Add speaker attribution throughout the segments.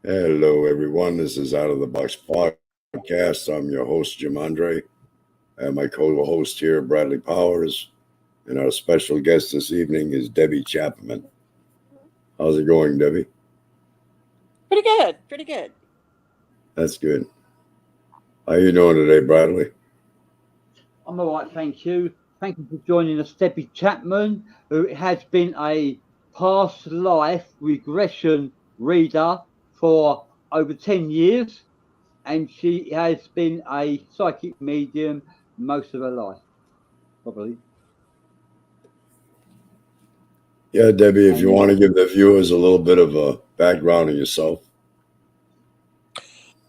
Speaker 1: Hello, everyone. This is Out of the Box Podcast. I'm your host, Jim Andre, and my co-host here, Bradley Powers. And our special guest this evening is Debbie Chapman. How's it going, Debbie?
Speaker 2: Pretty good. Pretty good.
Speaker 1: That's good. How you doing today, Bradley?
Speaker 3: I'm all right, thank you. Thank you for joining us, Debbie Chapman, who has been a past life regression reader for over 10 years, and she has been a psychic medium most of her life, probably.
Speaker 1: Yeah, Debbie, if you want to give the viewers a little bit of a background on yourself.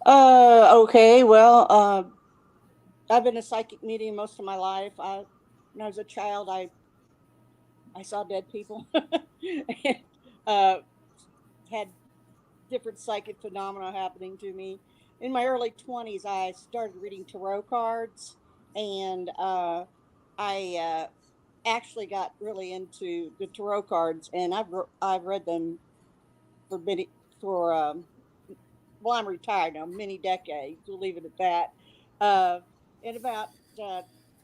Speaker 2: Okay, well, I've been a psychic medium most of my life. When I was a child, I saw dead people. Had different psychic phenomena happening to me. In my early 20s, I started reading tarot cards, and I actually got really into the tarot cards, and I've read them well, I'm retired now, many decades. We'll leave it at that. And about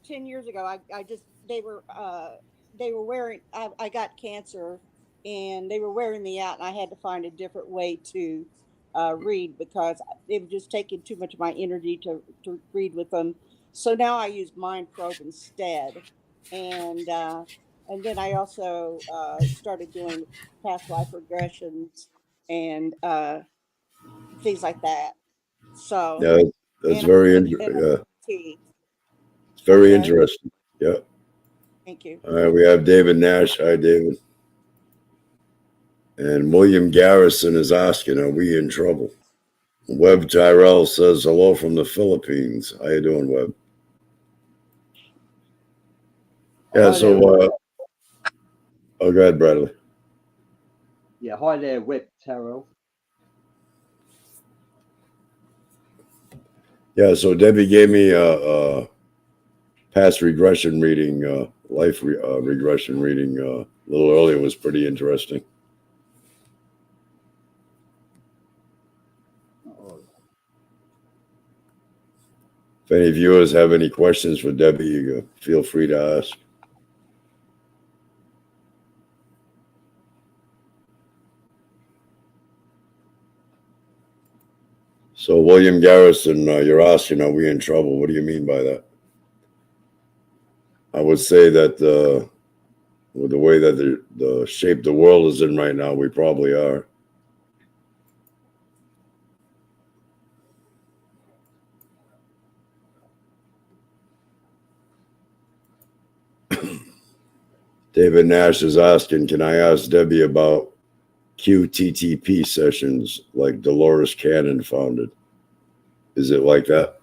Speaker 2: 10 years ago, they were wearing. I got cancer, and they were wearing me out, and I had to find a different way to read because it was just taking too much of my energy to read with them. So now I use Mind Probe instead, and then I also started doing past life regressions and things like that. So
Speaker 1: Yeah, that's very interesting. Yeah, it's very interesting. Yeah.
Speaker 2: Thank you.
Speaker 1: All right, we have David Nash. Hi, David. And William Garrison is asking, are we in trouble? Webb Tyrell says, hello from the Philippines. How you doing, Webb? Yeah, so, oh, go ahead, Bradley.
Speaker 3: Yeah, hi there, Webb Tyrell. Yeah,
Speaker 1: so Debbie gave me a past regression reading, life regression reading a little earlier. It was pretty interesting. If any viewers have any questions for Debbie, you feel free to ask. So, William Garrison, you're asking, are we in trouble? What do you mean by that? I would say that with the way that the shape the world is in right now, we probably are. David Nash is asking, can I ask Debbie about QTTP sessions like Dolores Cannon founded? Is it like that?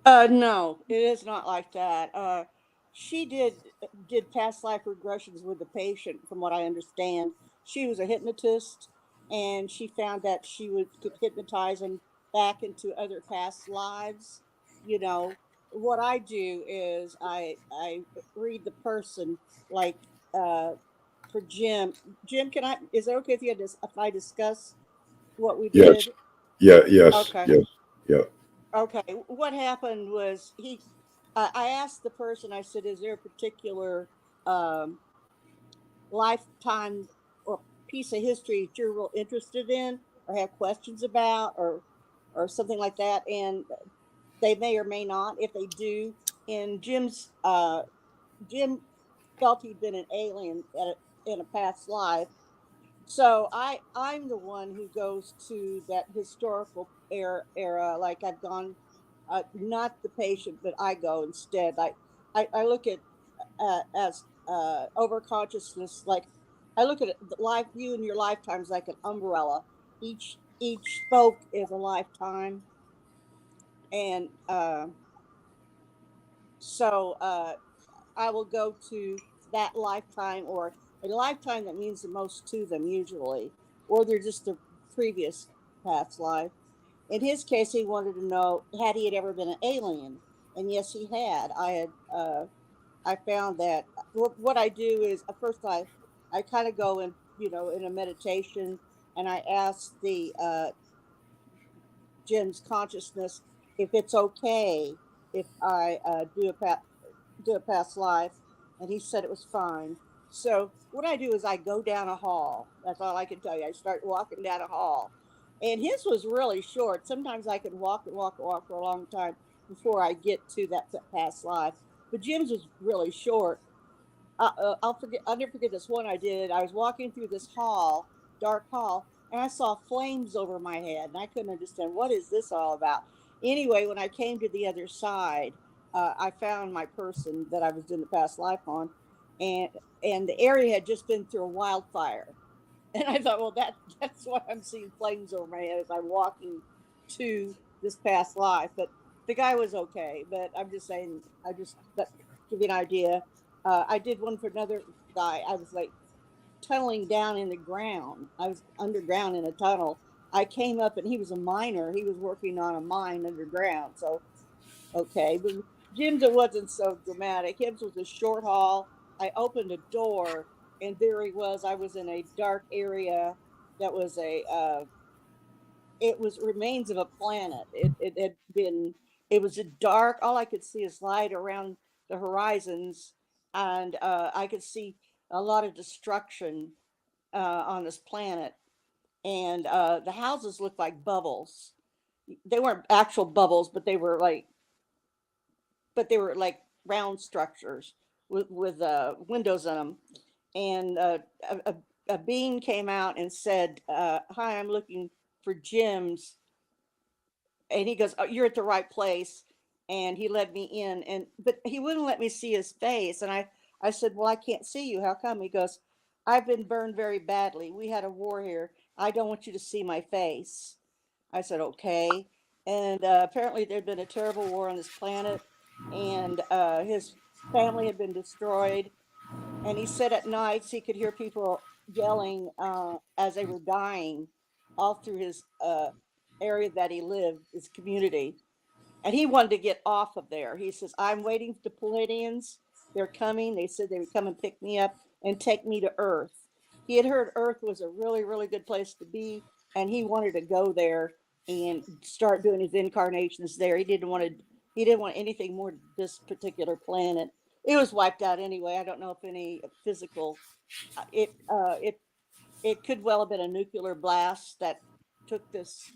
Speaker 2: No, it is not like that. She did past life regressions with the patient, from what I understand. She was a hypnotist, and she found that could hypnotize them back into other past lives. You know, what I do is I read the person, like for Jim. Jim, can I? Is it okay if if I discuss what we
Speaker 1: Yes.
Speaker 2: did?
Speaker 1: Yeah. Yes.
Speaker 2: Okay.
Speaker 1: Yes. Yeah.
Speaker 2: Okay, what happened was I asked the person, I said, is there a particular um, lifetime or piece of history that you're real interested in or have questions about or something like that? And they may or may not. If they do, and Jim felt he'd been an alien in a past life, so I'm the one who goes to that historical era. Like I've gone, not the patient, but I go instead. Like I look at as over consciousness. Like I look at the life you and your lifetimes like an umbrella. Each spoke is a lifetime, and so I will go to that lifetime or a lifetime that means the most to them usually, or they're just the previous past life. In his case, he wanted to know had he had ever been an alien, and yes, he had. I found that what I do is first I kind of go in in a meditation, and I ask the Jim's consciousness if it's okay if I do a past life, and he said it was fine. So what I do is I go down a hall. That's all I can tell you. I start walking down a hall, and his was really short. Sometimes I could walk and walk and walk for a long time before I get to that past life. But Jim's was really short. I'll never forget this one I did. I was walking through this hall, dark hall, and I saw flames over my head, and I couldn't understand what is this all about. Anyway, when I came to the other side, I found my person that I was doing the past life on, and the area had just been through a wildfire, and I thought, well, that's why I'm seeing flames over my head as I'm walking to this past life. But the guy was okay. But I'm just saying, that give you an idea. I did one for another guy. I was like tunneling down in the ground. I was underground in a tunnel. I came up and he was a miner. He was working on a mine underground. So okay, but Jim's it wasn't so dramatic. His was a short haul. I opened a door and there he was. I was in a dark area that was it was remains of a planet. It had been, it was a dark, all I could see is light around the horizons, and I could see a lot of destruction on this planet. And the houses looked like bubbles. They weren't actual bubbles, but they were like round structures with windows in them. And a being came out and said, "Hi, I'm looking for Jim's." And he goes, "Oh, you're at the right place." And he led me in, and but he wouldn't let me see his face. And I said, "Well, I can't see you. How come?" He goes, "I've been burned very badly. We had a war here. I don't want you to see my face." I said, "Okay." And apparently there'd been a terrible war on this planet, and his family had been destroyed. And he said at nights he could hear people yelling as they were dying all through his area that he lived, his community. And he wanted to get off of there. He says, "I'm waiting for the Palladians. They're coming." They said they would come and pick me up and take me to Earth. He had heard Earth was a really, really good place to be, and he wanted to go there and start doing his incarnations there. He didn't want anything more to this particular planet. It was wiped out anyway. I don't know if any physical it it could well have been a nuclear blast that took this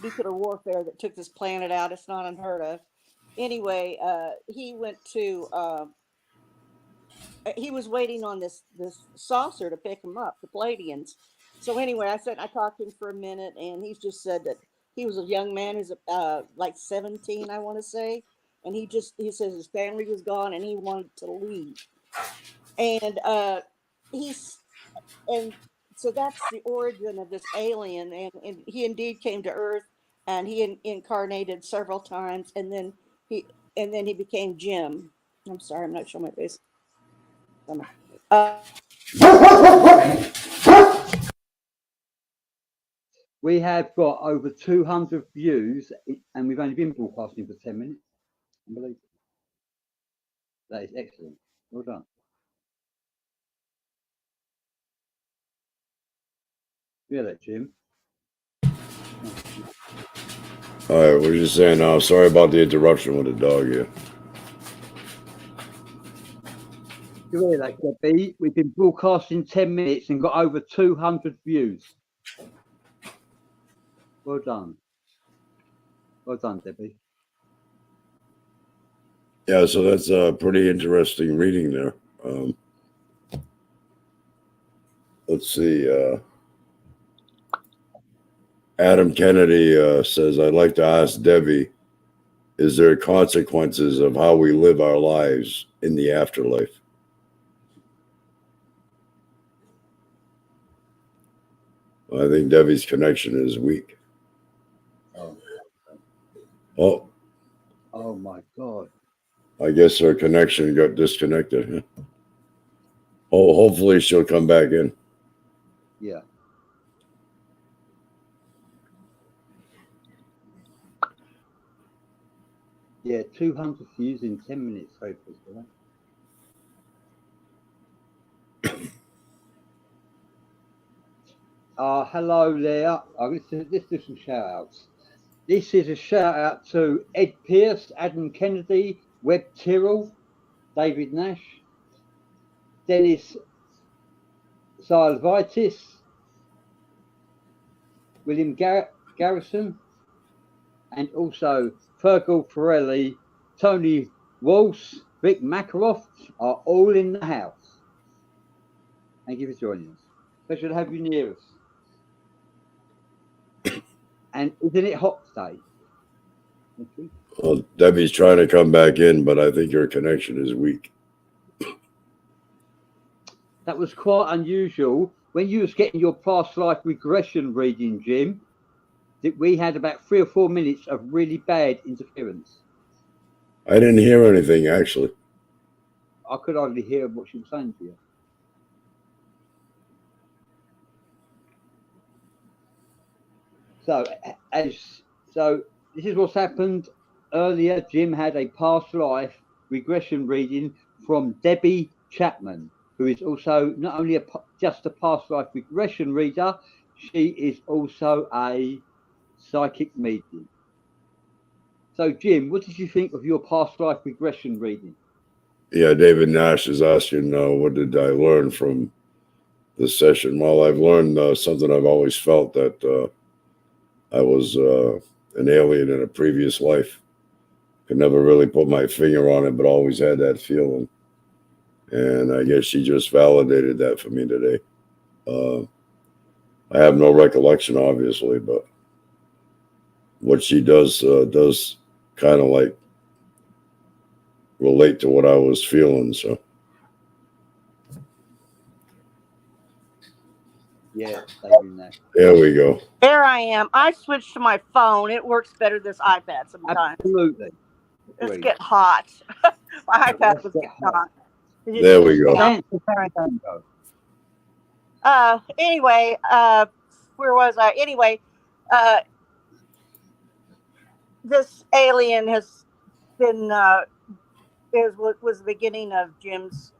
Speaker 2: nuclear warfare that took this planet out. It's not unheard of. Anyway, he went to he was waiting on this saucer to pick him up, the Palladians. So anyway, I talked to him for a minute, and he just said that he was a young man, who's like 17, I want to say, and he says his family was gone and he wanted to leave, and he's and so that's the origin of this alien, and he indeed came to Earth, and he incarnated several times, he and then he became Jim. I'm sorry, I'm not showing my face. Uh,
Speaker 3: We have got over 200 views, and we've only been broadcasting for 10 minutes. Unbelievable. That is excellent. Well done. You hear that, Jim?
Speaker 1: All right, we're just saying now. Sorry about the interruption with the dog here.
Speaker 3: You hear that, Debbie? We've been broadcasting 10 minutes and got over 200 views. Well done. Well done, Debbie.
Speaker 1: Yeah, so that's a pretty interesting reading there. Let's see. Adam Kennedy says, I'd like to ask Debbie, is there consequences of how we live our lives in the afterlife? I think Debbie's connection is weak. Oh.
Speaker 3: Oh my God.
Speaker 1: I guess her connection got disconnected. Oh, hopefully she'll come back in.
Speaker 3: Yeah. Yeah, 200 views in 10 minutes. So hello there. Let's do some shout outs. This is a shout out to Ed Pierce, Adam Kennedy, Webb Tyrrell, David Nash, Dennis Salvitis, William Garrison, and also Fergal Pirelli, Tony Walsh, Vic Makaroff are all in the house. Thank you for joining us. Pleasure to have you near us. And isn't it hot today?
Speaker 1: Well, Debbie's trying to come back in, but I think her connection is weak.
Speaker 3: That was quite unusual. When you was getting your past life regression reading, Jim, that we had about 3 or 4 minutes of really bad interference.
Speaker 1: I didn't hear anything, actually.
Speaker 3: I could hardly hear what she was saying to you. So this is what's happened earlier. Jim had a past life regression reading from Debbie Chapman, who is also not only just a past life regression reader, she is also a psychic medium. So, Jim, what did you think of your past life regression reading?
Speaker 1: Yeah, David Nash is asking, what did I learn from this session? Well, I've learned something I've always felt, that I was an alien in a previous life. Could never really put my finger on it, but always had that feeling. And I guess she just validated that for me today. I have no recollection, obviously, but what she does kind of like relate to what I was feeling. So
Speaker 3: yeah,
Speaker 1: there we go.
Speaker 2: There I am. I switched to my phone. It works better than this iPad sometimes.
Speaker 3: Absolutely.
Speaker 2: It's getting hot. My iPad was getting hot.
Speaker 1: There we go.
Speaker 2: Anyway, where was I? Anyway, this alien has been was the beginning of Jim's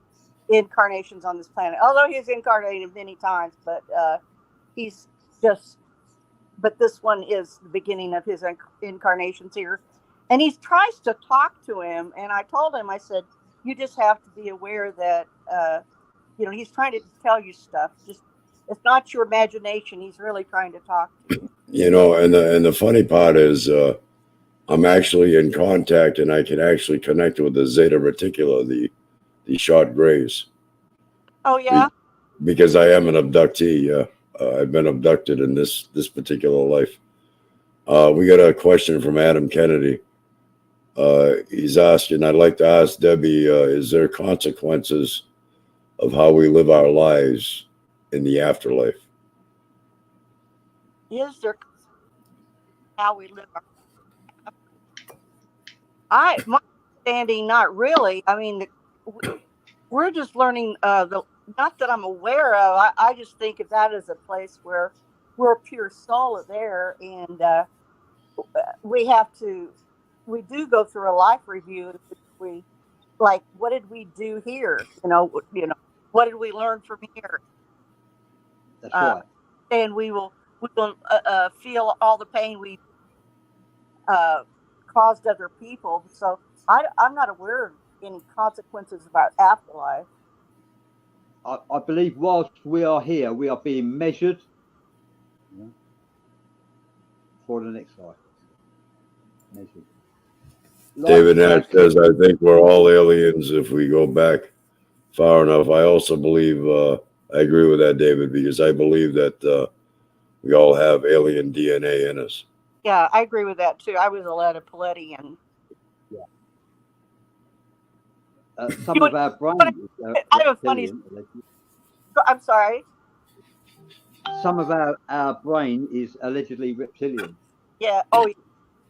Speaker 2: incarnations on this planet. Although he's incarnated many times, but but this one is the beginning of his incarnations here. And he tries to talk to him, and I told him, I said, you just have to be aware that he's trying to tell you stuff. Just it's not your imagination. He's really trying to talk to you.
Speaker 1: And the funny part is, I'm actually in contact, and I can actually connect with the Zeta Reticula, the short grays.
Speaker 2: Oh yeah.
Speaker 1: Because I am an abductee. I've been abducted in this particular life. We got a question from Adam Kennedy. He's asking, I'd like to ask Debbie, is there consequences of how we live our lives in the afterlife?
Speaker 2: Is there how we live? My understanding, not really. I mean, we're just learning. The not that I'm aware of. I just think of that as a place where we're a pure soul there, and we have to. We do go through a life review. In which we like, what did we do here? What did we learn from here?
Speaker 3: That's
Speaker 2: Uh,
Speaker 3: right.
Speaker 2: and we will feel all the pain we uh, caused other people. So I'm not aware of any consequences about afterlife.
Speaker 3: I believe whilst we are here, we are being measured for the next life. Measured.
Speaker 1: David Nash says, I think we're all aliens if we go back far enough. I also believe, I agree with that, David, because I believe that we all have alien DNA in us.
Speaker 2: Yeah, I agree with that too. I was a Palladian.
Speaker 3: Yeah. Some of our brain is
Speaker 2: I have a funny. I'm sorry.
Speaker 3: Some of our brain is allegedly reptilian.
Speaker 2: Yeah. Oh,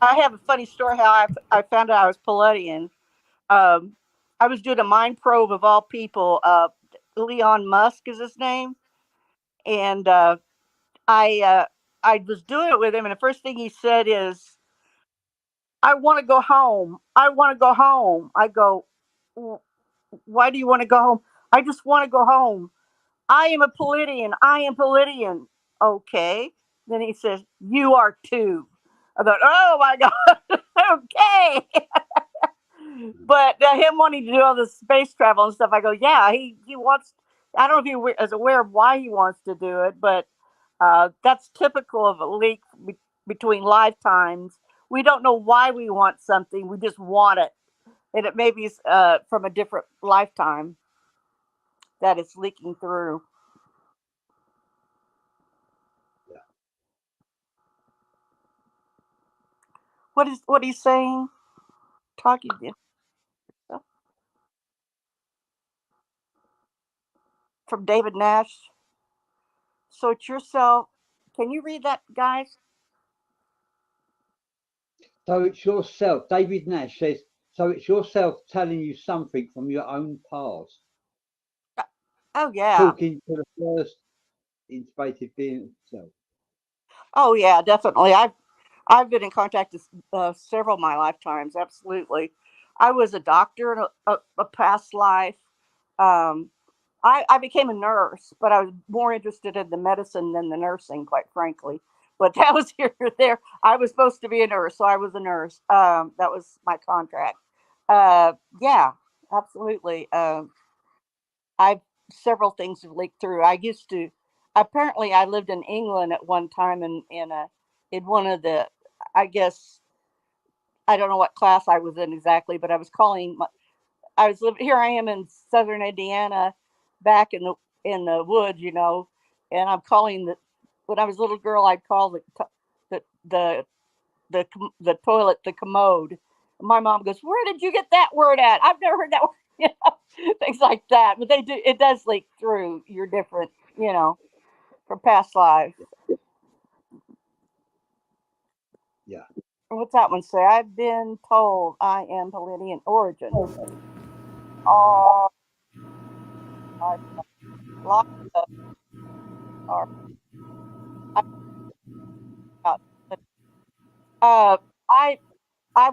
Speaker 2: I have a funny story how I found out I was Palladian. I was doing a mind probe of all people. Elon Musk is his name, and I was doing it with him, and the first thing he said is, "I want to go home. I want to go home." I go, "Why do you want to go home?" "I just want to go home. I am a Palladian. I am Palladian." "Okay." Then he says, "You are too." I thought, "Oh my God." Okay. But him wanting to do all this space travel and stuff, I go, yeah, he wants. I don't know if he is aware of why he wants to do it, but that's typical of a leak between lifetimes. We don't know why we want something; we just want it, and it may be from a different lifetime that it's leaking through.
Speaker 3: Yeah.
Speaker 2: What he's saying? Talking to you. From David Nash. So it's yourself. Can you read that, guys?
Speaker 3: So it's yourself. David Nash says, so it's yourself telling you something from your own past.
Speaker 2: Oh yeah.
Speaker 3: Talking to the first intuitive being itself.
Speaker 2: Oh yeah, definitely. I've been in contact with several of my lifetimes. Absolutely. I was a doctor in a past life. Um, I became a nurse, but I was more interested in the medicine than the nursing, quite frankly. But that was here or there. I was supposed to be a nurse, so I was a nurse. That was my contract. Yeah, absolutely. I've several things have leaked through. I used to. Apparently, I lived in England at one time, in one of the. I guess I don't know what class I was in exactly, but I was calling. I was living here. I am in southern Indiana, back in the woods, and I'm calling the. When I was a little girl, I'd call the the the toilet the commode. My mom goes, "Where did you get that word at? I've never heard that word." Things like that. But they do. It does leak through. You're different, from past lives.
Speaker 3: Yeah.
Speaker 2: What's that one say? I've been told I am Palladian origin. All I lots of are about. Uh, I I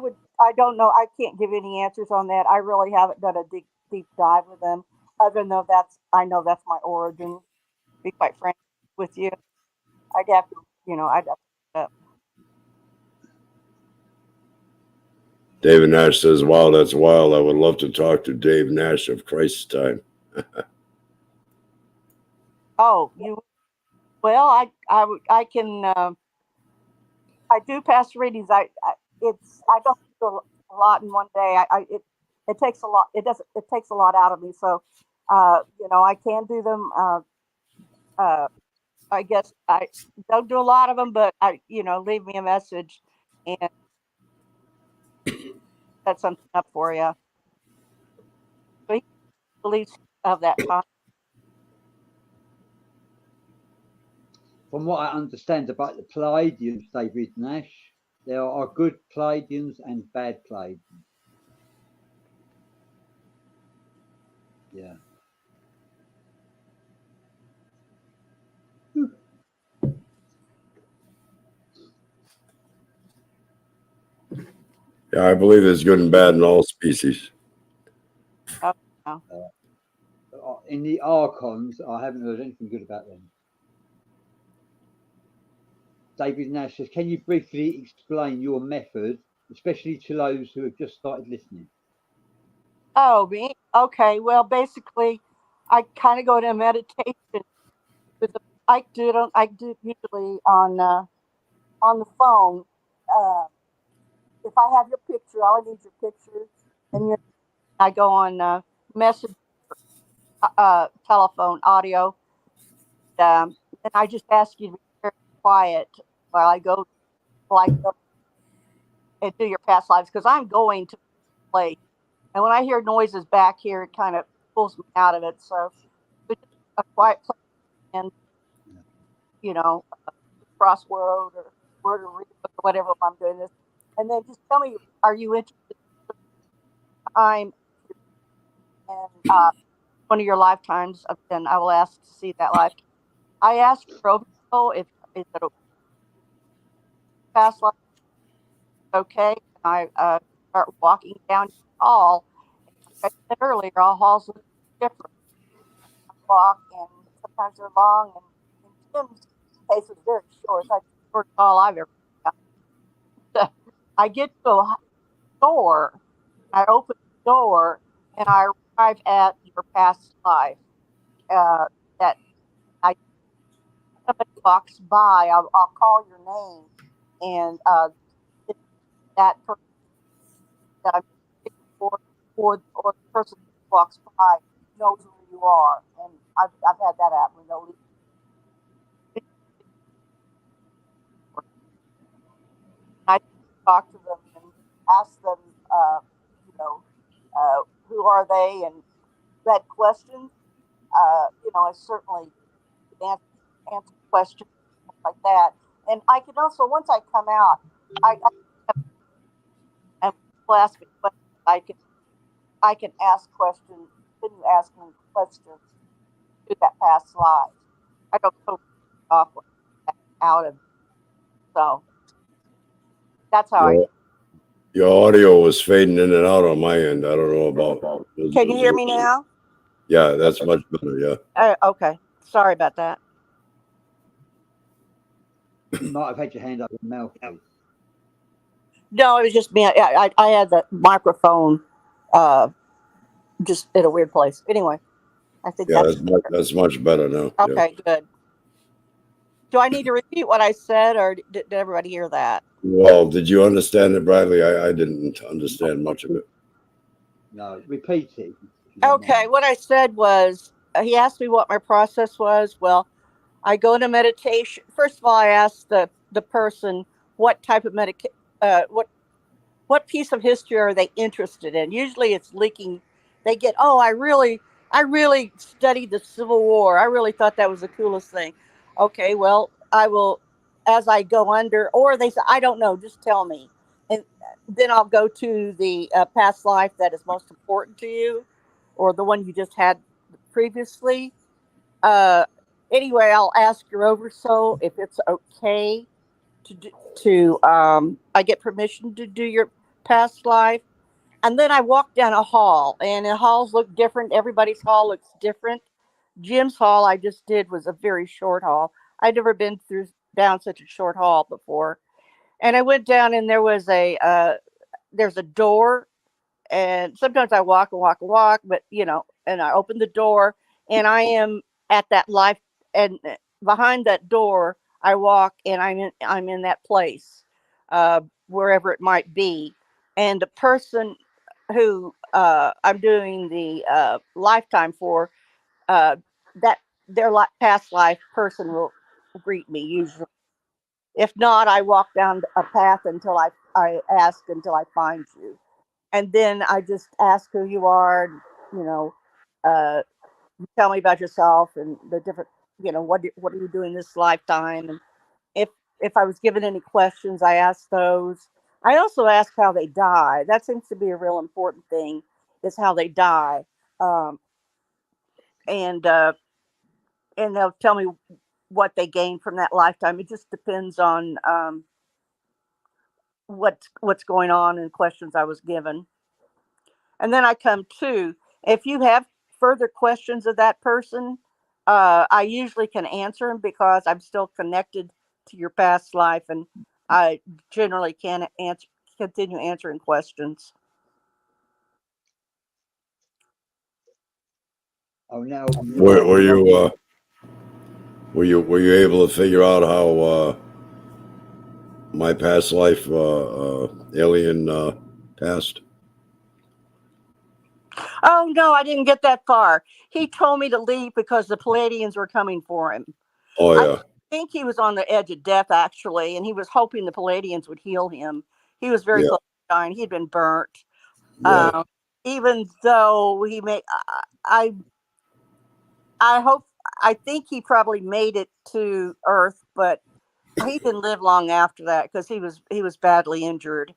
Speaker 2: don't know. I can't give any answers on that. I really haven't done a deep dive with them. Other than I know that's my origin. To be quite frank with you, I'd have to, I'd have to.
Speaker 1: David Nash says, wow, that's wild. I would love to talk to Dave Nash of Christ's time.
Speaker 2: Oh, you. Well, I can. I do past readings. I don't do a lot in one day. it takes a lot. It doesn't. It takes a lot out of me. So, I can do them. Uh, I guess I don't do a lot of them, but leave me a message and set something up for you. So he believes of that time.
Speaker 3: From what I understand about the Palladians, David Nash, there are good Palladians and bad Palladians. Yeah.
Speaker 1: Yeah, I believe there's good and bad in all species.
Speaker 2: Oh, no.
Speaker 3: In the Archons, I haven't heard anything good about them. David Nash says, can you briefly explain your method, especially to those who have just started listening?
Speaker 2: Oh, me? Okay. Well, basically, I kind of go to meditation with the. I do it usually on the phone. Uh, if I have your picture, I need your picture, and I go on message, telephone, audio, and I just ask you to be very quiet while I go and do your past lives because I'm going to play. And when I hear noises back here, it kind of pulls me out of it. So it's just a quiet place and you know crossword or word or read or whatever I'm doing this, and then just tell me, are you interested in time and one of your lifetimes? Then I will ask to see that life. I ask your oversoul if is it a past life okay. And I start walking down your hall. Like I said earlier, all halls look different. I walk, and sometimes they're long, and in Jim's case, it's very short. It's like the shortest hall I've ever done. I get to a door, I open the door, and I arrive at your past life. That I somebody walks by, I'll call your name, and that person that I'm looking for, or the person who walks by knows where you are, and I've had that happen. I talk to them and ask them, you know, who are they, and that questions. I certainly answer questions like that. And I can also, once I come out, I and people ask me questions. I can ask questions. Continue asking questions to that past life. I don't totally off out of it. So that's how I.
Speaker 1: Your, your audio was fading in and out on my end. I don't know about.
Speaker 2: Can you hear me now?
Speaker 1: Yeah, that's much better. Yeah.
Speaker 2: Okay. Sorry about that.
Speaker 3: You might have had your hand up your mouth.
Speaker 2: No, it was just me. I had the microphone just in a weird place. Anyway, I think
Speaker 1: Yeah,
Speaker 2: that's
Speaker 1: that's much better now.
Speaker 2: okay.
Speaker 1: Yeah.
Speaker 2: Good. Do I need to repeat what I said, or did everybody hear that?
Speaker 1: Well, did you understand it, Bradley? I didn't understand much of it.
Speaker 3: No, repeat it.
Speaker 2: Okay, what I said was he asked me what my process was. Well, I go to meditation. First of all, I ask the person what type of what piece of history are they interested in. Usually, it's leaking. They get, oh, I really studied the Civil War. I really thought that was the coolest thing. Okay, well, I will as I go under, or they say, I don't know, just tell me, and then I'll go to the past life that is most important to you, or the one you just had previously. Uh, anyway, I'll ask your oversoul if it's okay to I get permission to do your past life, and then I walk down a hall, and the halls look different. Everybody's hall looks different. Jim's hall I just did was a very short hall. I'd never been through down such a short hall before, and I went down, and there's a door, and sometimes I walk and walk and walk, but and I open the door, and I am at that life, and behind that door, I walk, and I'm in that place, wherever it might be, and the person who I'm doing the lifetime for, that their past life person will greet me usually. If not, I walk down a path until I ask until I find you, and then I just ask who you are. You know, uh, tell me about yourself and the different. What are you doing this lifetime? And if I was given any questions, I ask those. I also ask how they die. That seems to be a real important thing, is how they die. Um, and and they'll tell me what they gained from that lifetime. It just depends on what's going on and questions I was given. And then I come to, if you have further questions of that person, I usually can answer them because I'm still connected to your past life, and I generally can continue answering questions.
Speaker 3: Oh, now
Speaker 1: Were you were you able to figure out how my past life alien passed?
Speaker 2: Oh no, I didn't get that far. He told me to leave because the Palladians were coming for him.
Speaker 1: Oh
Speaker 2: I
Speaker 1: yeah,
Speaker 2: think he was on the edge of death actually, and he was hoping the Palladians would heal him. He was very
Speaker 1: yeah,
Speaker 2: close to dying. He'd been burnt.
Speaker 1: yeah.
Speaker 2: Um, Even though he may, I hope, I think he probably made it to Earth, but he didn't live long after that because he was badly injured.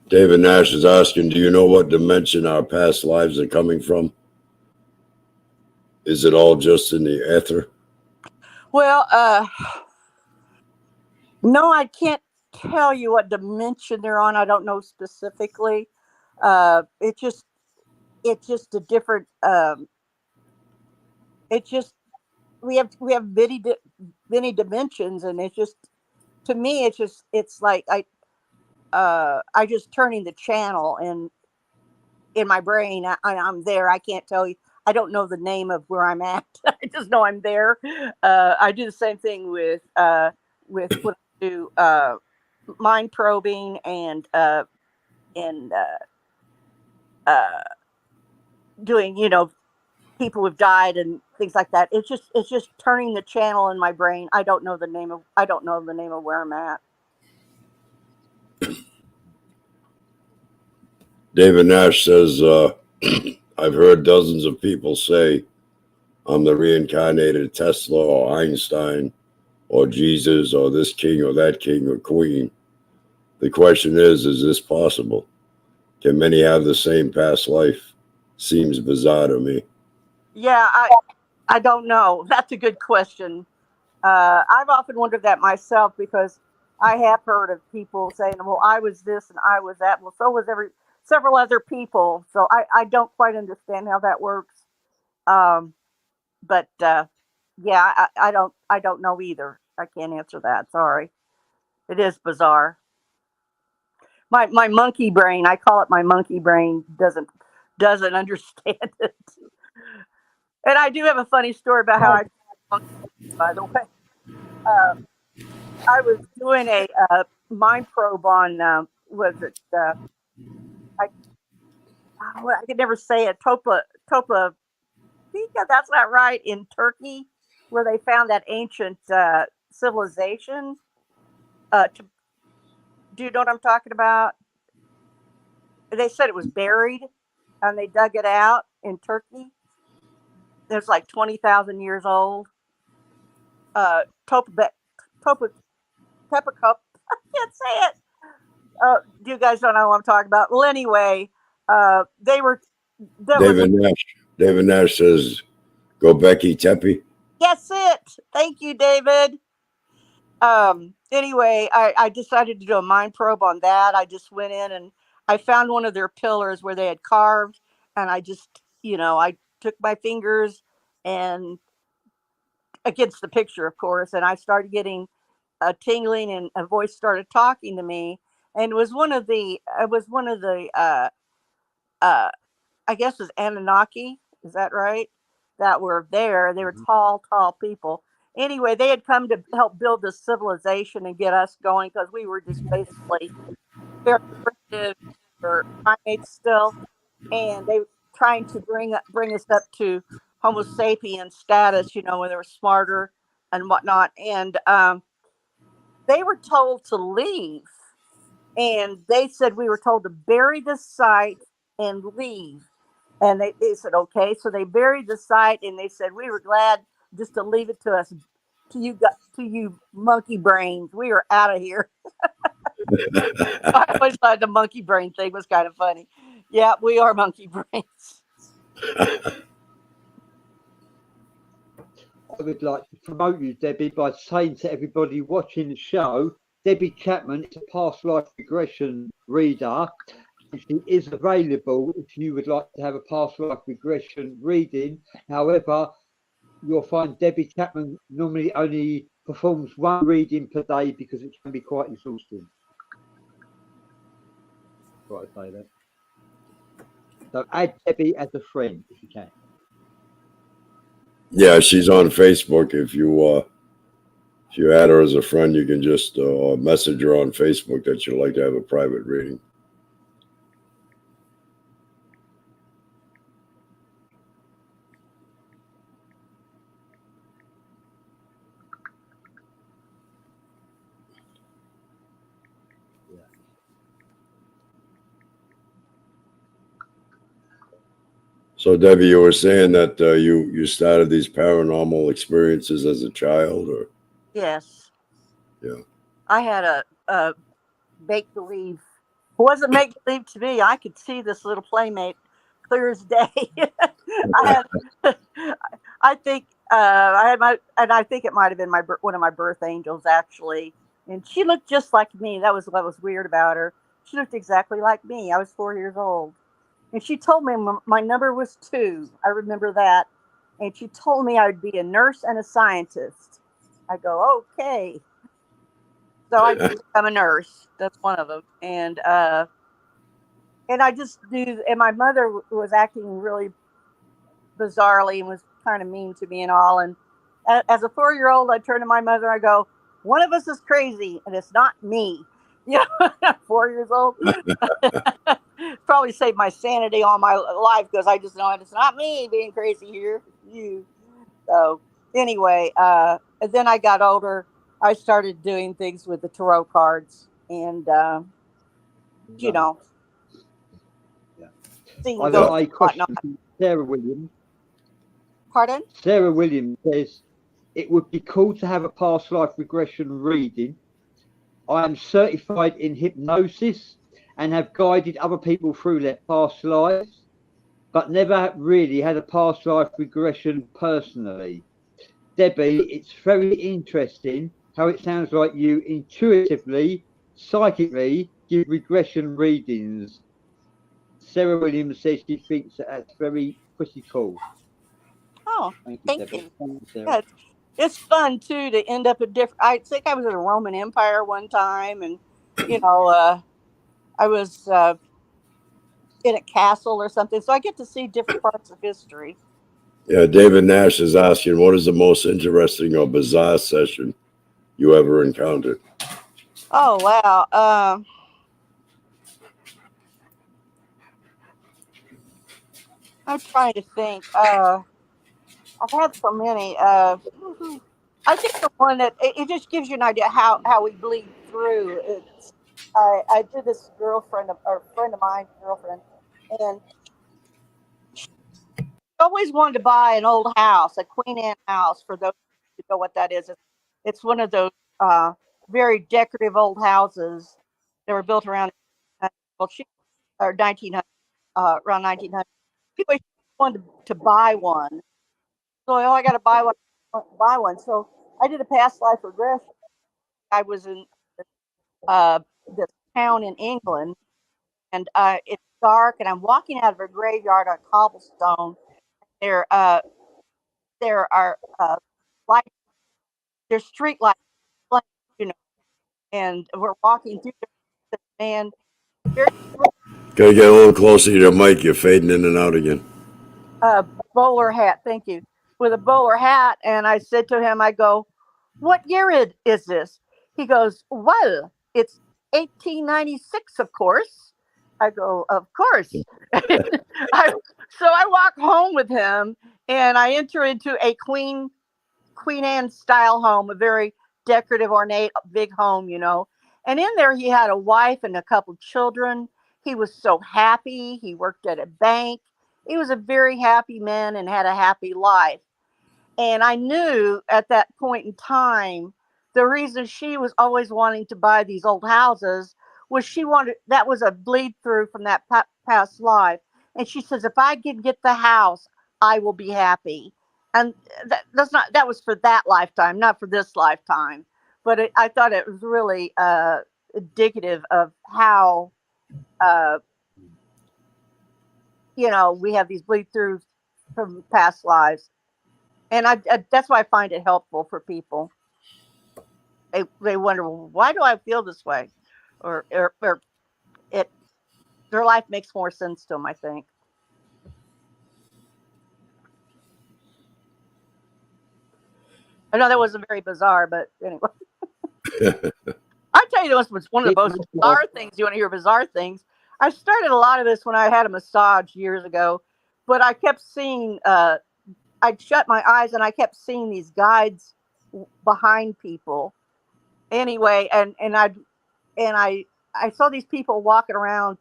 Speaker 1: David Nash is asking, do you know what dimension our past lives are coming from? Is it all just in the ether?
Speaker 2: Well, no, I can't tell you what dimension they're on. I don't know specifically. It just it's just a different. It just we have many dimensions, and it's just, to me it's like I just turning the channel in my brain. I'm there. I can't tell you. I don't know the name of where I'm at. I just know I'm there. I do the same thing with when I do mind probing and uh, doing, people who've died and things like that. It's just turning the channel in my brain. I don't know the name of where I'm at.
Speaker 1: David Nash says, I've heard dozens of people say I'm the reincarnated Tesla or Einstein or Jesus or this king or that king or queen. The question is this possible? Can many have the same past life? Seems bizarre to me.
Speaker 2: Yeah, I don't know. That's a good question. I've often wondered that myself because I have heard of people saying, "Well, I was this and I was that." Well, so was several other people. So I don't quite understand how that works. Um, but yeah, I don't know either. I can't answer that. Sorry, it is bizarre. My monkey brain, I call it my monkey brain, doesn't understand it. And I do have a funny story about how I monkey, by the way. Uh, I was doing a mind probe on, was it, I, I could never say it, Topa, yeah, that's not right, in Turkey, where they found that ancient civilization. Do you know what I'm talking about? They said it was buried, and they dug it out in Turkey. It was like 20,000 years old. Topa, Topa, Cup. I can't say it. You guys don't know what I'm talking about. Well, anyway, they were, that was,
Speaker 1: David Nash. David Nash says, go Becky Teppy.
Speaker 2: yes, it. Thank you, David. Anyway, I decided to do a mind probe on that. I just went in and I found one of their pillars where they had carved, and I just, I took my fingers and against the picture, of course, and I started getting a tingling, and a voice started talking to me, and it was one of the uh I guess it was Anunnaki, is that right? That were there. They were tall, tall people. Anyway, they had come to help build this civilization and get us going because we were just basically very primitive. We were primates still, and they were trying to bring us up to Homo sapien status. You know, when they were smarter and whatnot. And they were told to leave, and they said we were told to bury the site and leave. And they said okay, so they buried the site, and they said we were glad just to leave it to us, to you monkey brains. We were out of here. I always thought the monkey brain thing was kind of funny. Yeah, we are monkey brains.
Speaker 3: I would like to promote you, Debbie, by saying to everybody watching the show, Debbie Chapman is a past life regression reader. And she is available if you would like to have a past life regression reading. However, you'll find Debbie Chapman normally only performs one reading per day because it can be quite exhausting. Right, I say that. So add Debbie as a friend if you can.
Speaker 1: Yeah, she's on Facebook. If you add her as a friend, you can just message her on Facebook that you'd like to have a private reading. So, Debbie, you were saying that you started these paranormal experiences as a child, or?
Speaker 2: Yes.
Speaker 1: Yeah.
Speaker 2: I had a make believe. It wasn't make believe to me. I could see this little playmate clear as day. I had, I think I had and I think it might have been one of my birth angels actually, and she looked just like me. That was what was weird about her. She looked exactly like me. I was 4 years old, and she told me my number was 2. I remember that, and she told me I would be a nurse and a scientist. I go, okay. So I did become a nurse. That's one of them, and I just knew. And my mother was acting really bizarrely and was kind of mean to me and all. And as a 4-year-old, I turned to my mother. I go, "One of us is crazy, and it's not me." You know, 4 years old. Probably saved my sanity all my life because I just know it's not me being crazy here. You. So anyway, and then I got older. I started doing things with the tarot cards, and you know, seeing
Speaker 3: I've
Speaker 2: ghosts
Speaker 3: got a
Speaker 2: and
Speaker 3: question
Speaker 2: whatnot.
Speaker 3: from Sarah Williams.
Speaker 2: Pardon?
Speaker 3: Sarah Williams says, it would be cool to have a past life regression reading. I am certified in hypnosis and have guided other people through their past lives, but never really had a past life regression personally. Debbie, it's very interesting how it sounds like you intuitively, psychically give regression readings. Sarah Williams says she thinks that's very pretty cool.
Speaker 2: Oh,
Speaker 3: Thank you,
Speaker 2: thank
Speaker 3: Debbie.
Speaker 2: you.
Speaker 3: Thank you, Sarah.
Speaker 2: Yeah, it's fun too to end up at different. I think I was in a Roman Empire one time, and you know, I was in a castle or something, so I get to see different parts of history.
Speaker 1: Yeah, David Nash is asking, what is the most interesting or bizarre session you ever encountered?
Speaker 2: Oh wow. I'm trying to think. I've had so many. I think the one that it just gives you an idea how we bleed through. It's I did this girlfriend or a friend of mine's girlfriend, and she always wanted to buy an old house, a Queen Anne house. For those who know what that is, it's one of those very decorative old houses that were built around well, she or 1900 around 1900. Anyway, she wanted to buy one. So I got to buy one. So I did a past life regression. I was in this town in England, and it's dark, and I'm walking out of a graveyard on cobblestone. There, there are lights. There's street lights, you know, and we're walking through this man. Very
Speaker 1: Gotta get a little closer to the mic. You're fading in and out again.
Speaker 2: bowler hat. Thank you. With a bowler hat, and I said to him, I go, what year is this? He goes, well, it's 1896, of course. I go, of course. So I walk home with him, and I enter into a Queen Anne style home, a very decorative, ornate, big home, you know. And in there, he had a wife and a couple children. He was so happy. He worked at a bank. He was a very happy man and had a happy life. And I knew at that point in time, the reason she was always wanting to buy these old houses was she wanted, that was a bleed through from that past life. And she says, if I can get the house, I will be happy. And that was for that lifetime, not for this lifetime. But I thought it was really indicative of how, uh, we have these bleed throughs from past lives. And that's why I find it helpful for people. They wonder, well, why do I feel this way, or it their life makes more sense to them. I think. I know that wasn't very bizarre, but anyway, I tell you, this was one of the most bizarre things. You want to hear bizarre things? I started a lot of this when I had a massage years ago, but I kept seeing. I'd shut my eyes and I kept seeing these guides behind people. Anyway, and I saw these people walking around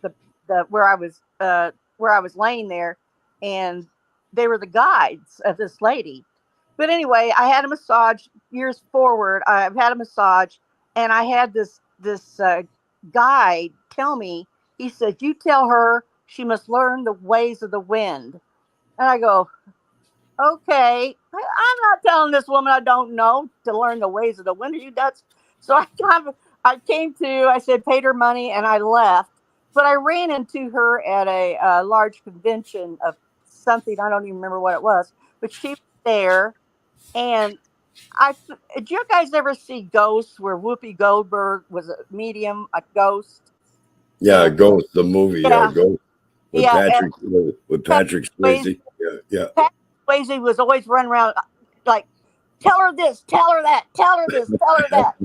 Speaker 2: the where I was laying there, and they were the guides of this lady. But anyway, I had a massage years forward. I've had a massage, and I had this guide tell me. He said, "You tell her she must learn the ways of the wind." And I go, "Okay, I'm not telling this woman I don't know to learn the ways of the wind. Are you nuts?" So I came to, I said, paid her money, and I left. But I ran into her at a large convention of something. I don't even remember what it was, but she was there. And did you guys ever see Ghosts, where Whoopi Goldberg was a medium, a ghost?
Speaker 1: Yeah,
Speaker 2: And
Speaker 1: Ghost, the movie. Yeah,
Speaker 2: yeah,
Speaker 1: Ghost with
Speaker 2: yeah. And
Speaker 1: Patrick
Speaker 2: Patrick
Speaker 1: Swayze. Yeah, yeah.
Speaker 2: Swayze was always running around like, tell her this, tell her that, tell her this, tell her that.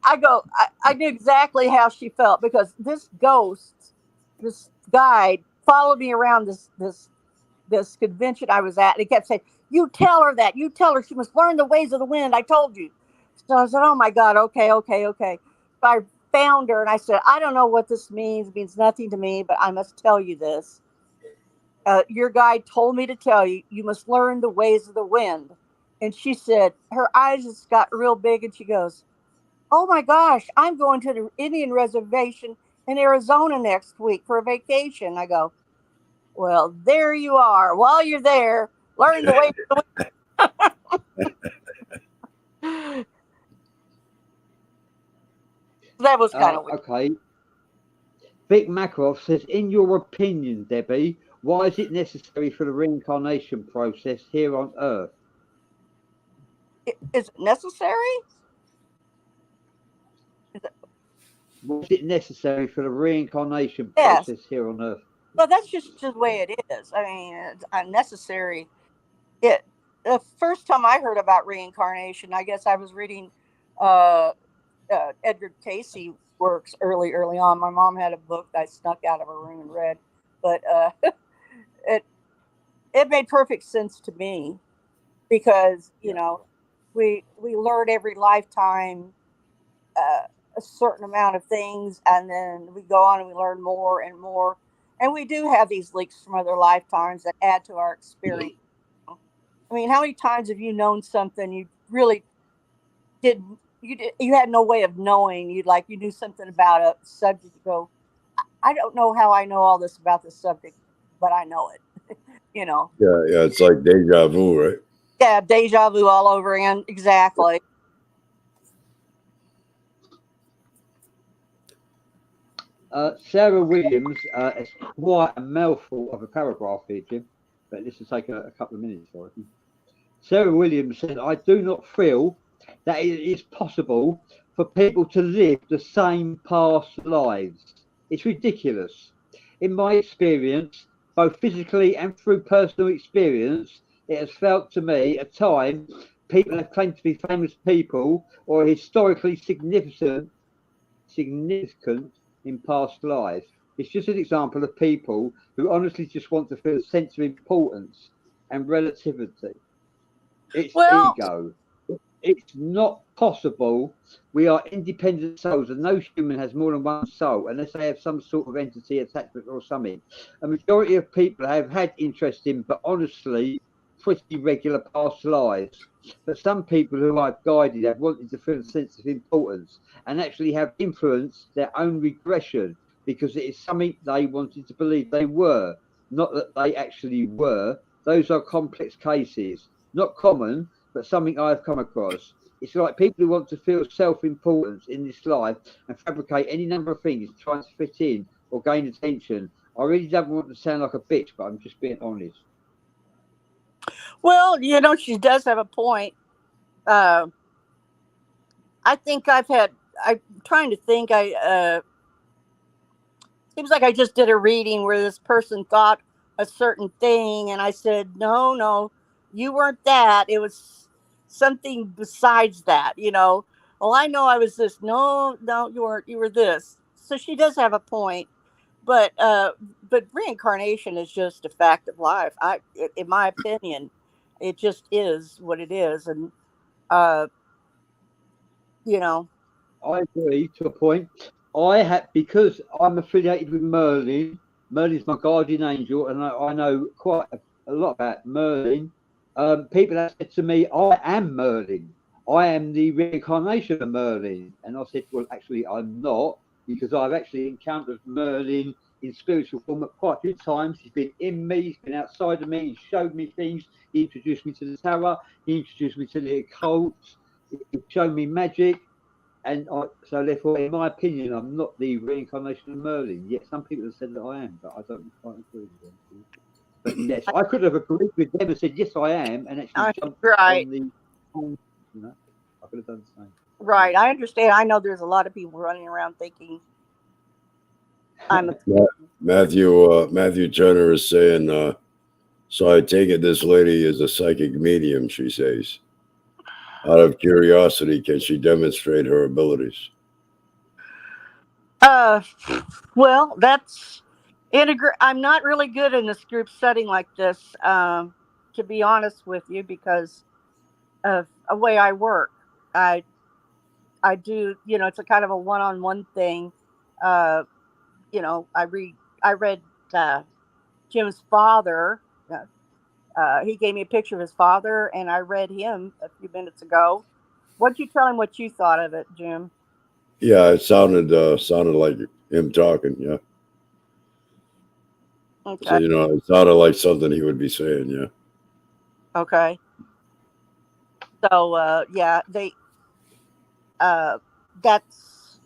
Speaker 2: I knew exactly how she felt, because this ghost, this guide, followed me around this convention I was at, and he kept saying, "You tell her that. You tell her she must learn the ways of the wind. I told you." So I said, "Oh my God, okay, okay, okay." So I found her and I said, "I don't know what this means. It means nothing to me, but I must tell you this. Your guide told me to tell you, you must learn the ways of the wind." And she said, her eyes just got real big, and she goes, "Oh my gosh, I'm going to the Indian reservation in Arizona next week for a vacation." I go, "Well, there you are. While you're there, learn the way." That was kind of weird.
Speaker 3: Okay. Vic Makarov says, in your opinion, Debbie, why is it necessary for the reincarnation process here on Earth?
Speaker 2: Is it necessary?
Speaker 3: Was it necessary for the reincarnation
Speaker 2: Yes.
Speaker 3: process here on Earth?
Speaker 2: Well, that's just the way it is. I mean, it's unnecessary. The first time I heard about reincarnation, I guess I was reading uh, Edgar Casey works early on. My mom had a book that I snuck out of her room and read, but it it made perfect sense to me, because we learn every lifetime a certain amount of things, and then we go on and we learn more and more, and we do have these leaks from other lifetimes that add to our experience. I mean, how many times have you known something you really you had no way of knowing? You knew something about a subject. You go, I don't know how I know all this about this subject, but I know it.
Speaker 1: Yeah, yeah. It's like deja vu, right?
Speaker 2: Yeah, deja vu all over again. Exactly.
Speaker 3: Sarah Williams, it's quite a mouthful of a paragraph here, Jim, but this will take a couple of minutes for it. Sarah Williams said, I do not feel that it is possible for people to live the same past lives. It's ridiculous. In my experience, both physically and through personal experience, it has felt to me at times people have claimed to be famous people or historically significant in past lives. It's just an example of people who honestly just want to feel a sense of importance and relativity. It's
Speaker 2: Well,
Speaker 3: ego. It's not possible. We are independent souls, and no human has more than one soul unless they have some sort of entity attachment or something. A majority of people have had interest in, but honestly, pretty regular past lives. But some people who I've guided have wanted to feel a sense of importance and actually have influenced their own regression because it is something they wanted to believe they were, not that they actually were. Those are complex cases, not common, but something I've come across. It's like people who want to feel self-importance in this life and fabricate any number of things trying to fit in or gain attention. I really don't want to sound like a bitch, but I'm just being honest.
Speaker 2: well, she does have a point. I think I'm trying to think. Seems like I just did a reading where this person thought a certain thing, and I said, no, no, you weren't that. It was something besides that. Well, I know I was this. No, no, you weren't. You were this. So she does have a point, but reincarnation is just a fact of life. In my opinion, it just is what it is, and uh, you know,
Speaker 3: I agree to a point. Because I'm affiliated with Merlin. Merlin's my guardian angel, and I know quite a lot about Merlin. People have said to me, "I am Merlin. I am the reincarnation of Merlin," and I said, "Well, actually, I'm not, because I've actually encountered Merlin in spiritual form quite a few times. He's been in me, he's been outside of me, he showed me things. He introduced me to the tarot, he introduced me to the occult, he showed me magic." And so therefore, in my opinion, I'm not the reincarnation of Merlin. Yet some people have said that I am, but I don't quite agree with them. But yes, I could have agreed with them and said, yes, I am, and actually jumped
Speaker 2: right,
Speaker 3: on the, I could have done the same.
Speaker 2: right. I understand. I know there's a lot of people running around thinking I'm a.
Speaker 1: Matthew Turner is saying, so I take it this lady is a psychic medium, she says. Out of curiosity, can she demonstrate her abilities?
Speaker 2: Uh, well, that's I'm not really good in this group setting like this, to be honest with you, because of a way I work. I I do, it's a kind of a one-on-one thing. Uh, I read uh, Jim's father. He gave me a picture of his father, and I read him a few minutes ago. What'd you tell him what you thought of it, Jim?
Speaker 1: Yeah, it sounded like him talking. Yeah. So
Speaker 2: Okay.
Speaker 1: it sounded like something he would be saying. Yeah.
Speaker 2: Okay. So yeah, that's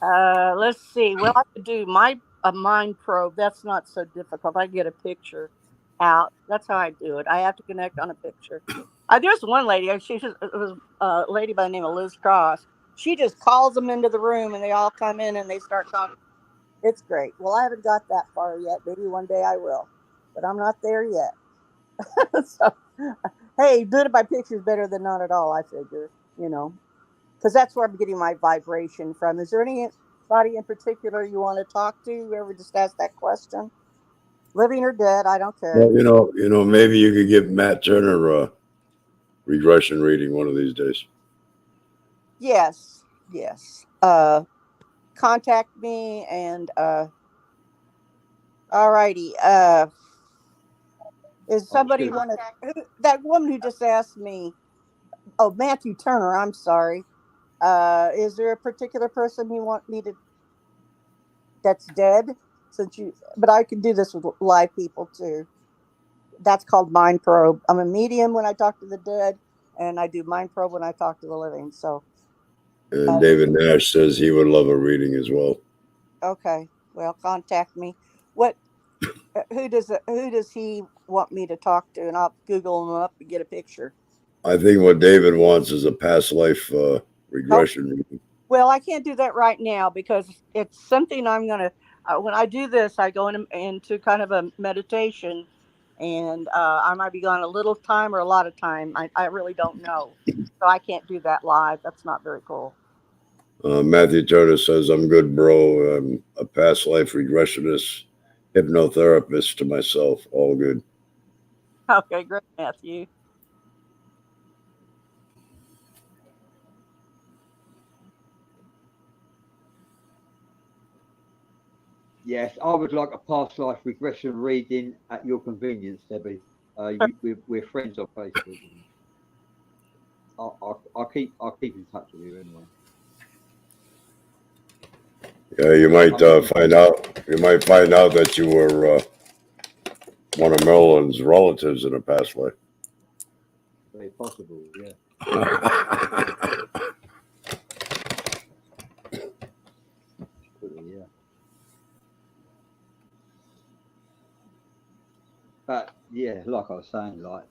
Speaker 2: let's see. Well, I could do a mind probe. That's not so difficult. I get a picture out. That's how I do it. I have to connect on a picture. There's one lady. It was a lady by the name of Liz Cross. She just calls them into the room, and they all come in and they start talking. It's great. Well, I haven't got that far yet. Maybe one day I will, but I'm not there yet. So, hey, doing it by picture is better than not at all. I figure, because that's where I'm getting my vibration from. Is there anybody in particular you want to talk to? You ever just ask that question? Living or dead, I don't care.
Speaker 1: Well, maybe you could give Matt Turner a regression reading one of these days.
Speaker 2: Yes, yes. Contact me and alrighty. Is somebody want to? That woman who just asked me. Oh, Matthew Turner. I'm sorry. Is there a particular person you want me to that's dead? But I can do this with live people too. That's called mind probe. I'm a medium when I talk to the dead, and I do mind probe when I talk to the living. So,
Speaker 1: And David Nash says he would love a reading as well.
Speaker 2: okay, well, contact me. What? Who does he want me to talk to? And I'll Google him up and get a picture.
Speaker 1: I think what David wants is a past life regression reading.
Speaker 2: Well, I can't do that right now because it's something I'm gonna. When I do this, I go into kind of a meditation, and I might be gone a little time or a lot of time. I really don't know, so I can't do that live. That's not very cool.
Speaker 1: Matthew Turner says, I'm good, bro. I'm a past life regressionist, hypnotherapist to myself. All good.
Speaker 2: Okay, great, Matthew.
Speaker 3: Yes, I would like a past life regression reading at your convenience, Debbie. We're friends on Facebook. I'll keep in touch with you anyway.
Speaker 1: Yeah, you might find out. You might find out that you were one of Merlin's relatives in a past life.
Speaker 3: Very possible, yeah. Yeah. But yeah, like I was saying, like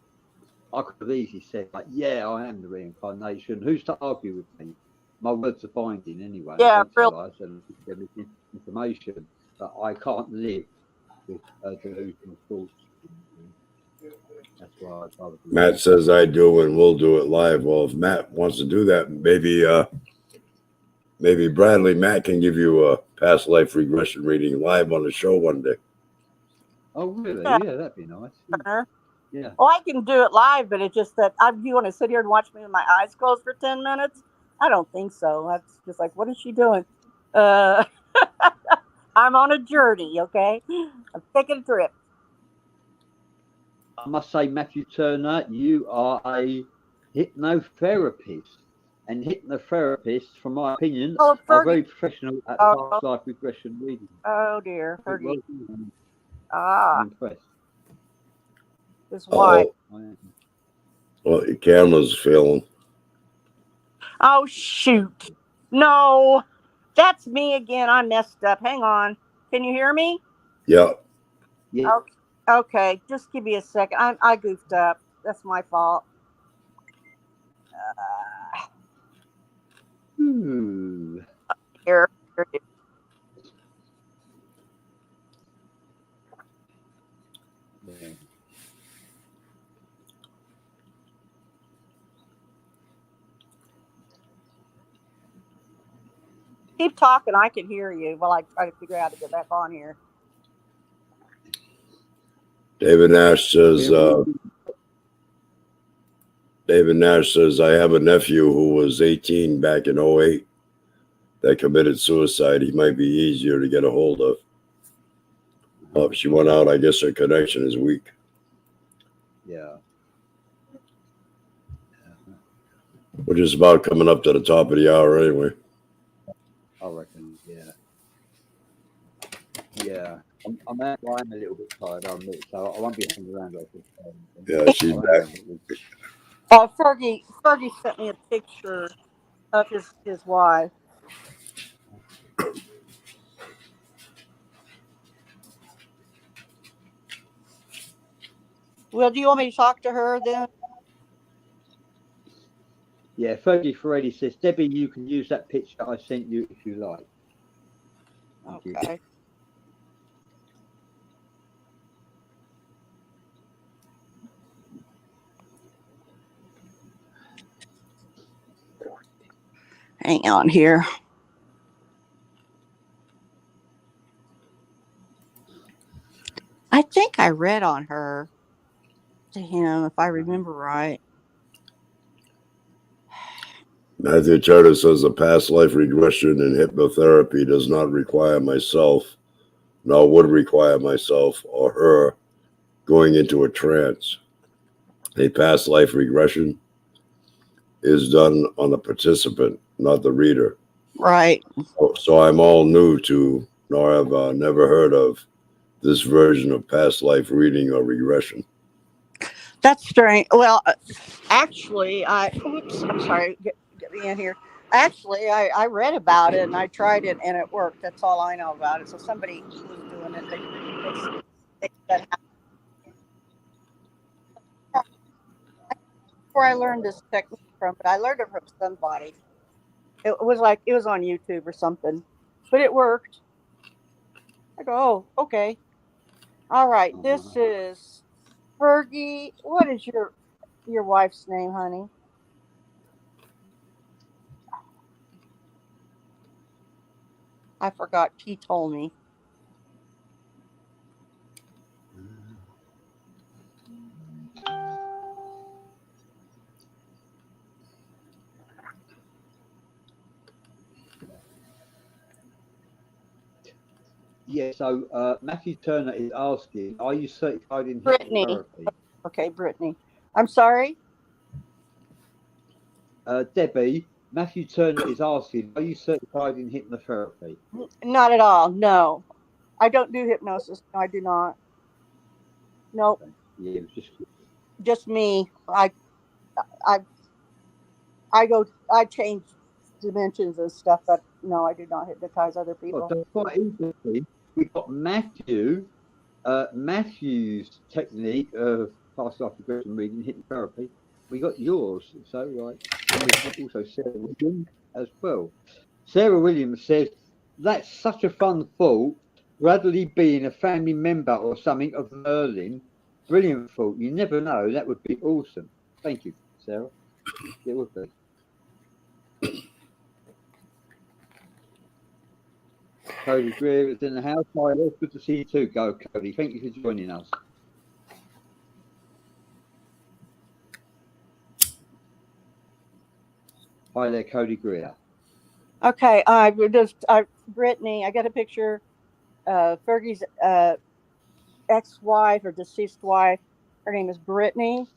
Speaker 3: I could have easily said, like, yeah, I am the reincarnation. Who's to argue with me? My words are binding anyway.
Speaker 2: Yeah,
Speaker 3: I don't tell lies and give information, but I can't live with delusional thoughts. That's why I'd rather do
Speaker 1: Matt says I do and we'll do it live. Well, if Matt wants to do that, maybe Bradley Matt can give you a past life regression reading live on the show one day.
Speaker 3: Oh, really?
Speaker 2: Yeah.
Speaker 3: Yeah, that'd be nice. Yeah.
Speaker 2: Well, I can do it live, but it's just that you want to sit here and watch me with my eyes closed for 10 minutes? I don't think so. That's just like, what is she doing? I'm on a journey, okay? I'm taking a trip.
Speaker 3: I must say, Matthew Turner, you are a hypnotherapist. And hypnotherapists, from my opinion, are very professional at past life regression reading.
Speaker 2: Oh, dear.
Speaker 3: I'm impressed.
Speaker 2: This why.
Speaker 1: Well, your camera's failing.
Speaker 2: Oh, shoot. No. That's me again. I messed up. Hang on. Can you hear me?
Speaker 1: Yeah.
Speaker 3: Yeah.
Speaker 2: Okay. Just give me a second. I goofed up. That's my fault. Here it is.
Speaker 3: Yeah.
Speaker 2: Keep talking. I can hear you while I try to figure out how to get back on here.
Speaker 1: David Nash says, I have a nephew who was 18 back in 08 that committed suicide. He might be easier to get a hold of. Oh, she went out. I guess her connection is weak.
Speaker 3: Yeah.
Speaker 1: We're just about coming up to the top of the hour anyway.
Speaker 3: I reckon, yeah. Yeah. I'm a little bit tired, I'll admit, so I won't be hanging around like this.
Speaker 1: Yeah, she's back.
Speaker 2: Fergie sent me a picture of his wife. Well, do you want me to talk to her then?
Speaker 3: Yeah, Fergie Ferretti says, Debbie, you can use that picture I sent you if you like. Thank
Speaker 2: okay.
Speaker 3: You.
Speaker 2: Hang on here. I think I read on her to him, if I remember right.
Speaker 1: Matthew Turner says a past life regression and hypnotherapy does not require myself, nor would require myself or her going into a trance. A past life regression is done on the participant, not the reader.
Speaker 2: Right.
Speaker 1: So I'm all new to, nor have never heard of this version of past life reading or regression.
Speaker 2: That's strange. Well, actually, I'm sorry. Get me in here. Actually, I read about it and I tried it and it worked. That's all I know about it. So somebody was doing it. They said where I learned this technique from, but I learned it from somebody. It was on YouTube or something, but it worked. I go, oh, okay. All right. This is Fergie, what is your wife's name, honey? I forgot. She told me.
Speaker 3: Yeah, so Matthew Turner is asking, are you certified in
Speaker 2: Brittany.
Speaker 3: hypnotherapy?
Speaker 2: Okay, Brittany. I'm sorry.
Speaker 3: Debbie, Matthew Turner is asking, are you certified in hypnotherapy?
Speaker 2: Not at all. No, I don't do hypnosis. No, I do not. Nope.
Speaker 3: Yeah, it was
Speaker 2: Just me. I I change dimensions and stuff, but no, I do not hypnotize other people.
Speaker 3: that's quite interesting. We've got Matthew's technique of past life regression reading hypnotherapy. We got yours, so right. And we've got also Sarah Williams as well. Sarah Williams says, that's such a fun thought. Bradley being a family member or something of Merlin. Brilliant thought. You never know. That would be awesome. Thank you, Sarah. It would be. Cody Greer is in the house. Hi, it's good to see you too, Cody. Thank you for joining us. Hi there, Cody Greer.
Speaker 2: Okay, Brittany, I got a picture. Fergie's ex-wife or deceased wife. Her name is Brittany,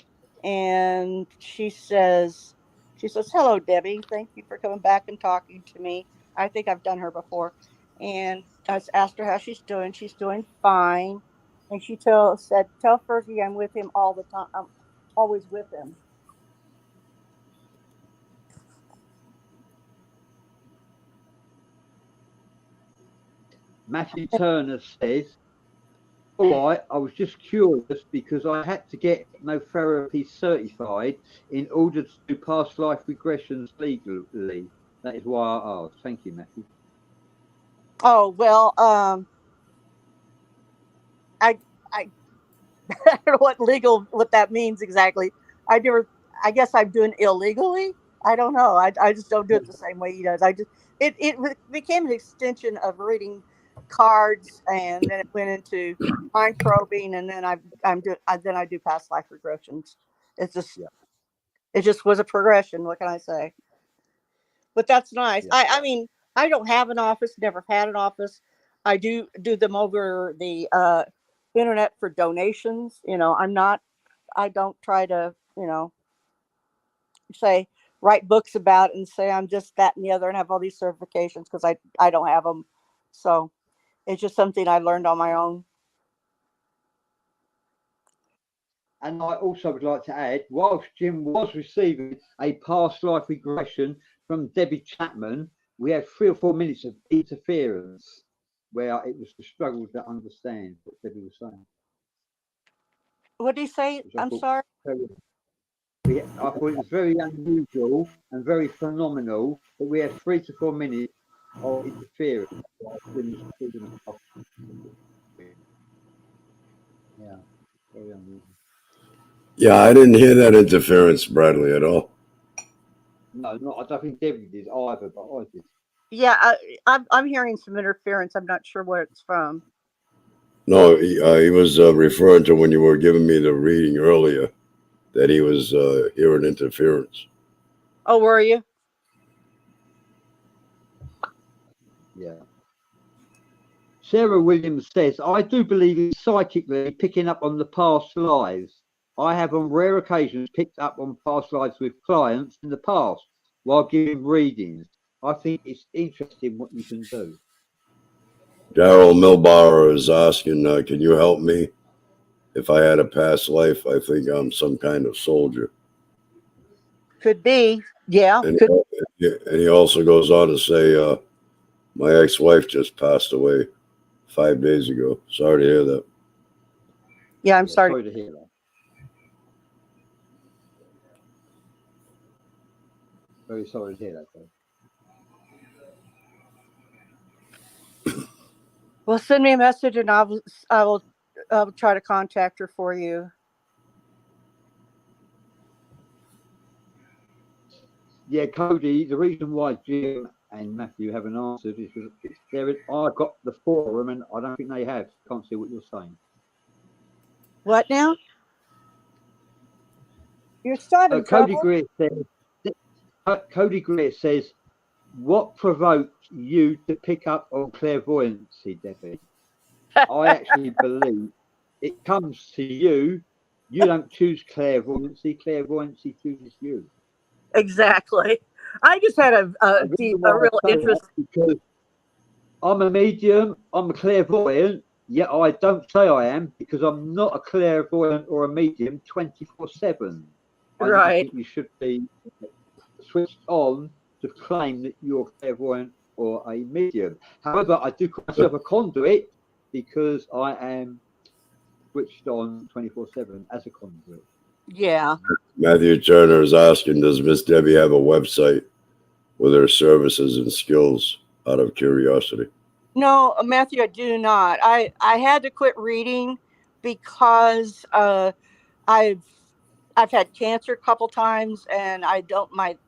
Speaker 2: and she says, "Hello, Debbie. Thank you for coming back and talking to me." I think I've done her before, and I asked her how she's doing. She's doing fine, and she said, "Tell Fergie I'm with him all the time. I'm always with him."
Speaker 3: Matthew Turner says, all right, I was just curious because I had to get hypnotherapy certified in order to do past life regressions legally. That is why I asked. Thank you, Matthew.
Speaker 2: Oh well, I I I don't know what that means exactly. I guess I'm doing illegally. I don't know. I just don't do it the same way he does. It became an extension of reading cards, and then it went into mind probing, and then I do past life regressions. It's just it just was a progression. What can I say? But that's nice.
Speaker 3: Yeah.
Speaker 2: I mean, I don't have an office. Never had an office. I do them over the internet for donations. I don't try to, say write books about it and say I'm just that and the other and have all these certifications because I don't have them. So it's just something I learned on my own.
Speaker 3: And I also would like to add, whilst Jim was receiving a past life regression from Debbie Chapman, we had 3 or 4 minutes of interference where it was the struggle to understand what Debbie was saying.
Speaker 2: What did he say? I'm sorry.
Speaker 3: I thought it was very unusual and very phenomenal that we had 3 to 4 minutes of interference. Yeah, very unusual.
Speaker 1: Yeah, I didn't hear that interference, Bradley, at all.
Speaker 3: No, I don't think Debbie did either, but I did.
Speaker 2: Yeah, I'm hearing some interference. I'm not sure where it's from.
Speaker 1: No, he was referring to when you were giving me the reading earlier that he was hearing interference.
Speaker 2: Oh, were you?
Speaker 3: Yeah. Sarah Williams says, I do believe in psychically picking up on the past lives. I have on rare occasions picked up on past lives with clients in the past while giving readings. I think it's interesting what you can do.
Speaker 1: Daryl Milbauer is asking, can you help me? If I had a past life, I think I'm some kind of soldier.
Speaker 2: Could be. Yeah.
Speaker 1: And he also goes on to say, my ex-wife just passed away 5 days ago. Sorry to hear that.
Speaker 2: Yeah, I'm sorry
Speaker 3: to hear that. Very sorry to hear that, though.
Speaker 2: Well, send me a message and I will try to contact her for you.
Speaker 3: Yeah, Cody, the reason why Jim and Matthew haven't answered is because I got the forum and I don't think they have. Can't see what you're saying.
Speaker 2: What now? You're starting
Speaker 3: Cody
Speaker 2: trouble.
Speaker 3: Greer says, what provoked you to pick up on clairvoyancy, Debbie? I actually believe it comes to you. You don't choose clairvoyancy. Clairvoyancy chooses you.
Speaker 2: Exactly. I just had a real interest.
Speaker 3: Because I'm a medium, I'm a clairvoyant, yet I don't say I am because I'm not a clairvoyant or a medium 24/7. I
Speaker 2: Right.
Speaker 3: think you should be switched on to claim that you're clairvoyant or a medium. However, I do call myself a conduit because I am switched on 24/7 as a conduit.
Speaker 2: Yeah.
Speaker 1: Matthew Turner is asking, does Miss Debbie have a website with her services and skills, out of curiosity?
Speaker 2: No, Matthew, I do not. I had to quit reading because I've had cancer a couple times, and my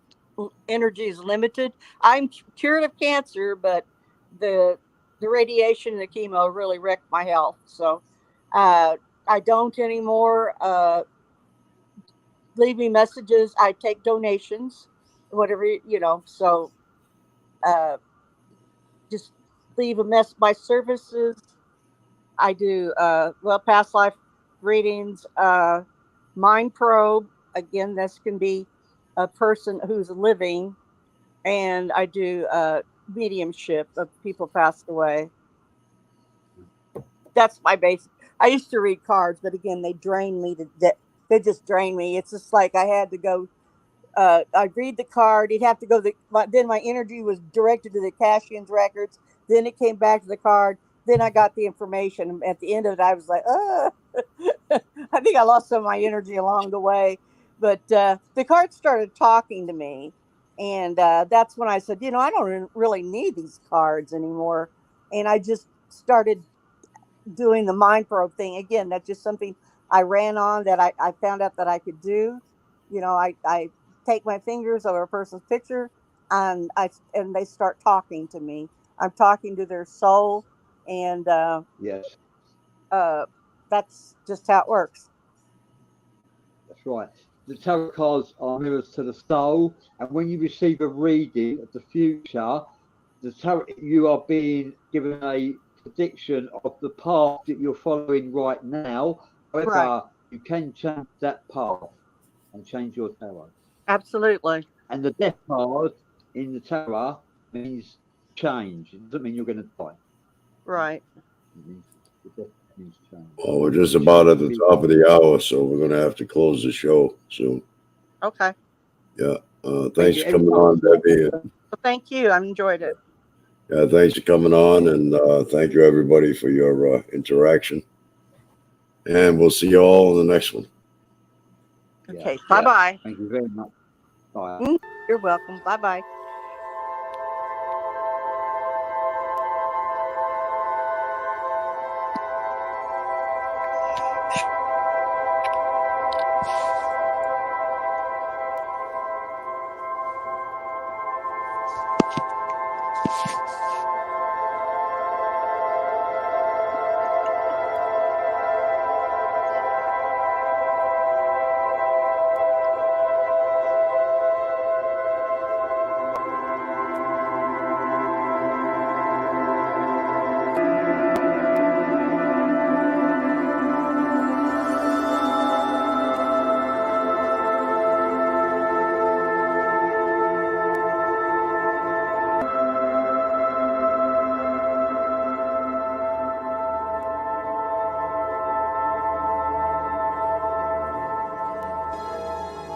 Speaker 2: energy is limited. I'm cured of cancer, but the radiation and the chemo really wrecked my health. So I don't anymore. Leave me messages. I take donations, whatever, so just leave a mess. My services, I do past life readings, mind probe. Again, this can be a person who's living, and I do mediumship of people passed away. That's my basic. I used to read cards, but again, they drain me they just drain me. It's just like I had to go. I'd read the card. He'd have to go. Then my energy was directed to the Cashian's records. Then it came back to the card. Then I got the information. At the end of it, I was like, I think I lost some of my energy along the way. But the cards started talking to me. And that's when I said, I don't really need these cards anymore. And I just started doing the mind probe thing. Again, that's just something I ran on that I found out that I could do. I take my fingers over a person's picture and they start talking to me. I'm talking to their soul, and
Speaker 3: Yes,
Speaker 2: that's just how it works.
Speaker 3: that's right. The tarot cards are mirrors to the soul, and when you receive a reading of the future, the tarot, you are being given a prediction of the path that you're following right now. However,
Speaker 2: Right.
Speaker 3: you can change that path and change your tarot.
Speaker 2: Absolutely.
Speaker 3: And the death card in the tarot means change. It doesn't mean you're going to die.
Speaker 2: Right.
Speaker 3: It means the death means change.
Speaker 1: Well, we're just about at the top of the hour, so we're going to have to close the show soon.
Speaker 2: Okay.
Speaker 1: Yeah. Thanks for coming on, Debbie.
Speaker 2: Well, thank you. I enjoyed it.
Speaker 1: Yeah, thanks for coming on, and thank you, everybody, for your interaction. And we'll see you all in the next one.
Speaker 2: Okay. Bye-bye.
Speaker 3: Thank you very much. Bye.
Speaker 2: You're welcome. Bye-bye.